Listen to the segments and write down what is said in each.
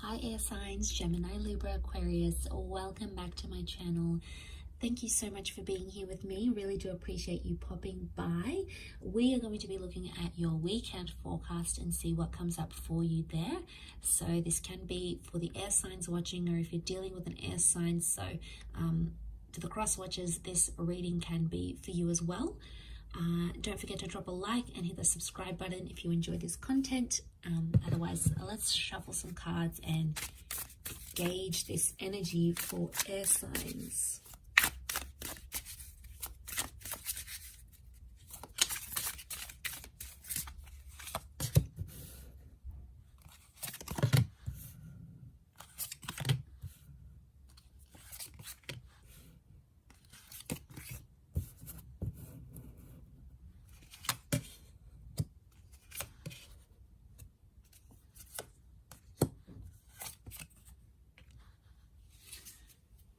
Hi air signs, Gemini, Libra, Aquarius. Welcome back to my channel. Thank you so much for being here with me. Really do appreciate you popping by. We are going to be looking at your weekend forecast and see what comes up for you there. So this can be for the air signs watching, or if you're dealing with an air sign. So to the cross watchers, this reading can be for you as well. Don't forget to drop a like and hit the subscribe button if you enjoy this content. Otherwise, let's shuffle some cards and gauge this energy for air signs.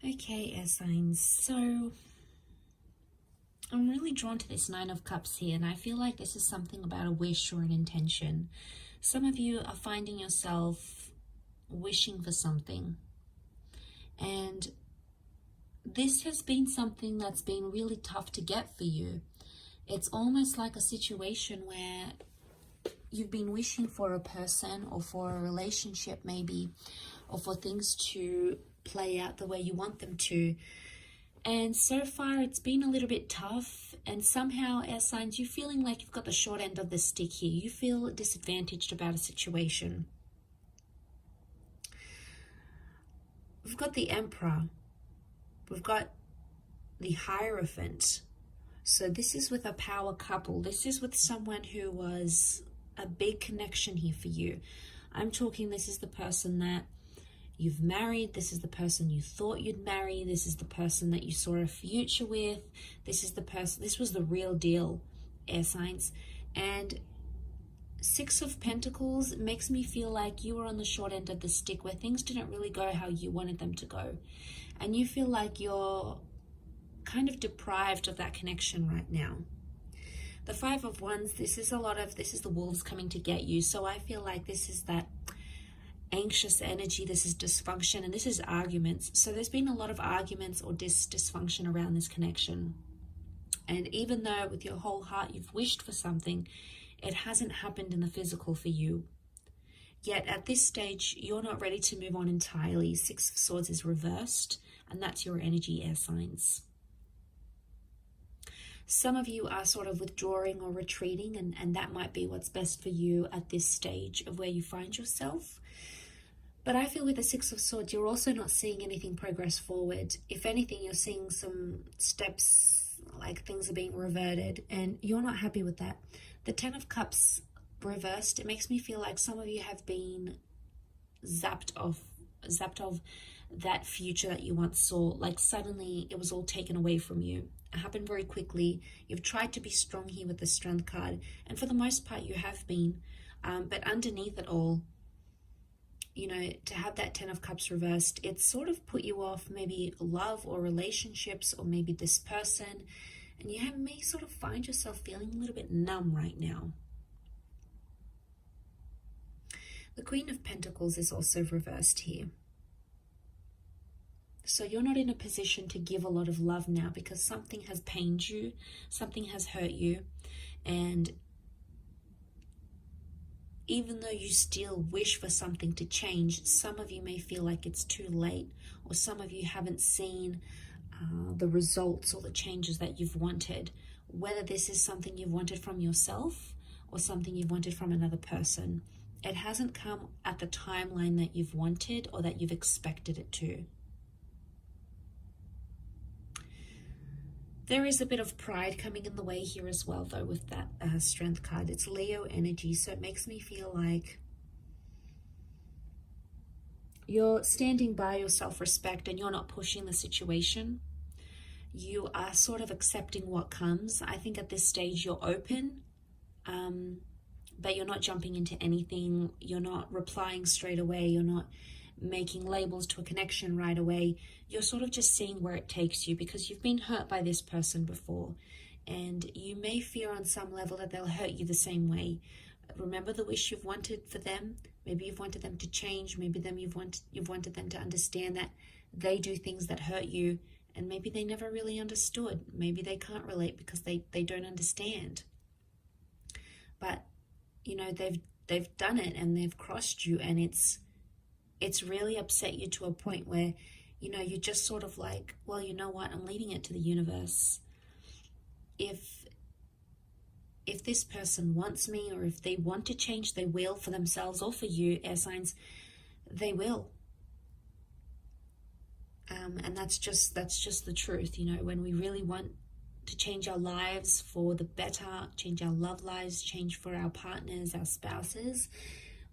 Okay, air signs, so I'm really drawn to this Nine of Cups here, and I feel like this is something about a wish or an intention. Some of you are finding yourself wishing for something, and this has been something that's been really tough to get for you. It's almost like a situation where you've been wishing for a person or for a relationship maybe, or for things to play out the way you want them to, and so far it's been a little bit tough, and somehow air signs, you're feeling like you've got the short end of the stick here. You feel disadvantaged about a situation. We've got the Emperor, we've got the Hierophant. So this is with a power couple. This is with someone who was a big connection here for you. I'm talking, this is the person that you've married, this is the person you thought you'd marry, this is the person that you saw a future with, this is the person, this was the real deal, air signs. And Six of Pentacles makes me feel like you were on the short end of the stick, where things didn't really go how you wanted them to go, and you feel like you're kind of deprived of that connection right now. The Five of Wands, this is the wolves coming to get you. So I feel like this is that anxious energy, this is dysfunction, and this is arguments. So there's been a lot of arguments or dysfunction around this connection. And even though with your whole heart you've wished for something, it hasn't happened in the physical for you. Yet at this stage, you're not ready to move on entirely. Six of Swords is reversed, and that's your energy, air signs. Some of you are sort of withdrawing or retreating, and that might be what's best for you at this stage of where you find yourself. But I feel with the Six of Swords, you're also not seeing anything progress forward. If anything, you're seeing some steps, like things are being reverted, and you're not happy with that. The Ten of Cups reversed, it makes me feel like some of you have been zapped of that future that you once saw. Like suddenly it was all taken away from you. It happened very quickly. You've tried to be strong here with the Strength card, and for the most part you have been, but underneath it all, you know, to have that Ten of Cups reversed, it's sort of put you off maybe love or relationships, or maybe this person, and you may sort of find yourself feeling a little bit numb right now. The Queen of Pentacles is also reversed here. So you're not in a position to give a lot of love now, because something has pained you, something has hurt you, and even though you still wish for something to change, some of you may feel like it's too late, or some of you haven't seen the results or the changes that you've wanted, whether this is something you've wanted from yourself or something you've wanted from another person. It hasn't come at the timeline that you've wanted or that you've expected it to. There is a bit of pride coming in the way here as well, though, with that Strength card. It's Leo energy, so it makes me feel like you're standing by your self-respect and you're not pushing the situation. You are sort of accepting what comes. I think at this stage you're open, but you're not jumping into anything. You're not replying straight away. You're not making labels to a connection right away. You're sort of just seeing where it takes you, because you've been hurt by this person before, and you may fear on some level that they'll hurt you the same way. Remember the wish you've wanted for them. Maybe you've wanted them to change. Maybe you've wanted them to understand that they do things that hurt you, and maybe they never really understood. Maybe they can't relate because they don't understand. But, you know, they've done it and they've crossed you, and it's really upset you to a point where, you know, you're just sort of like, well, you know what, I'm leaving it to the universe. If this person wants me, or if they want to change, they will, for themselves or for you, air signs, they will. And that's just the truth. You know, when we really want to change our lives for the better, change our love lives, change for our partners, our spouses,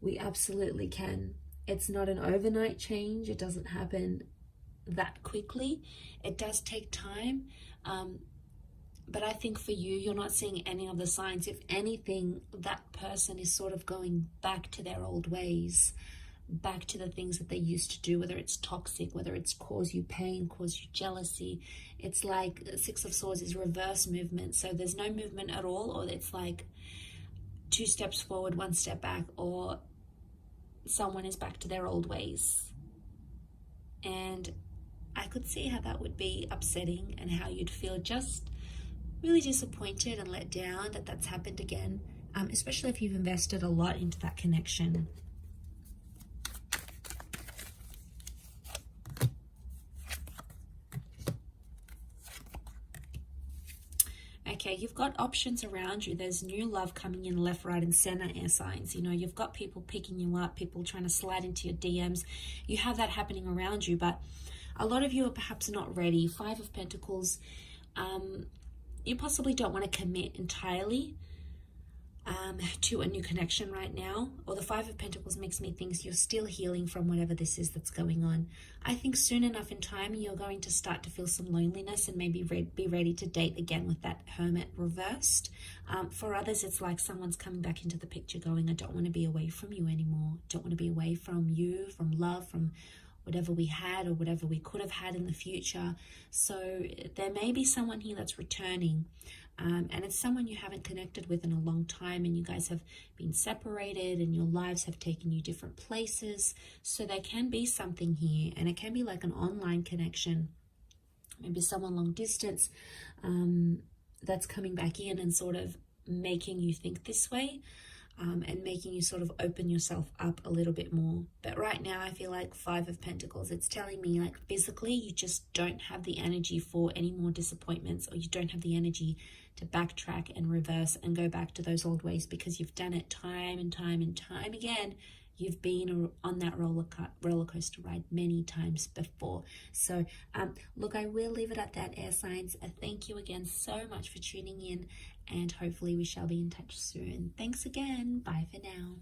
we absolutely can. It's not an overnight change. It doesn't happen that quickly. It does take time. But I think for you, you're not seeing any of the signs. If anything, that person is sort of going back to their old ways, back to the things that they used to do, whether it's toxic, whether it's cause you pain, cause you jealousy. It's like Six of Swords is reverse movement. So there's no movement at all, or it's like 2 steps forward, 1 step back, or someone is back to their old ways. And I could see how that would be upsetting, and how you'd feel just really disappointed and let down that that's happened again, especially if you've invested a lot into that connection. Okay, you've got options around you. There's new love coming in left, right, and center, air signs. You know, you've got people picking you up, people trying to slide into your DMs. You have that happening around you, but a lot of you are perhaps not ready. 5 of Pentacles, you possibly don't want to commit entirely to a new connection right now. Or the 5 of Pentacles makes me think you're still healing from whatever this is that's going on. I think soon enough in time, you're going to start to feel some loneliness and maybe be ready to date again with that Hermit reversed. For others, it's like someone's coming back into the picture going, I don't want to be away from you anymore. Don't want to be away from you, from love, from whatever we had or whatever we could have had in the future. So there may be someone here that's returning, and it's someone you haven't connected with in a long time, and you guys have been separated and your lives have taken you different places. So there can be something here, and it can be like an online connection, maybe someone long distance that's coming back in and sort of making you think this way. And making you sort of open yourself up a little bit more. But right now, I feel like 5 of Pentacles, it's telling me like physically, you just don't have the energy for any more disappointments, or you don't have the energy to backtrack and reverse and go back to those old ways, because you've done it time and time and time again. You've been on that roller coaster ride many times before. So, look, I will leave it at that, air signs. Thank you again so much for tuning in, and hopefully we shall be in touch soon. Thanks again. Bye for now.